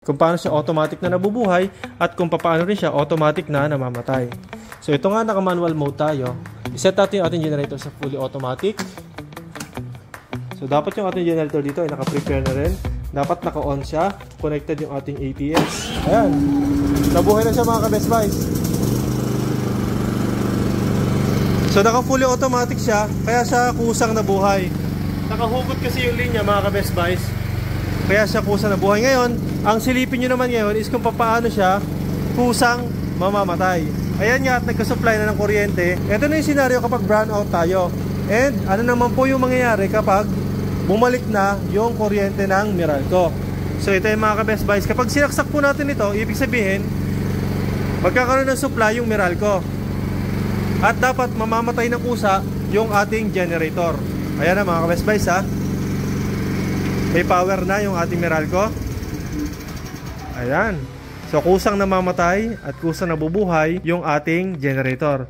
Kung paano siya automatic na nabubuhay at kung paano rin siya automatic na namamatay. So ito nga, naka-manual mode tayo. I-set natin yung ating generator sa fully automatic. So dapat yung ating generator dito ay naka-prepare na rin. Dapat naka-on siya. Connected yung ating ATS. Ayan. Nabuhay na siya mga ka-Best Buys. So naka-fully automatic siya, kaya siya kusang nabuhay. Nakahugot kasi yung linya mga ka-Best Buys, kaya siya kusang nabuhay. Ngayon, ang silipin nyo naman ngayon is kung paano siya kusang mamamatay. Ayan nga, at nagka-supply na ng kuryente. Ito na yung scenario kapag brown out tayo. And ano naman po yung mangyayari kapag bumalik na yung kuryente ng Meralco. So ito yung mga ka-Best Buys. Kapag sinaksak po natin ito, ibig sabihin magkakaroon ng supply yung Meralco. At dapat mamamatay ng kusa yung ating generator. Ayan na mga ka-Best Buys ha. May power na yung ating Meralco. Ayan. So kusang namamatay at kusang nabubuhay yung ating generator.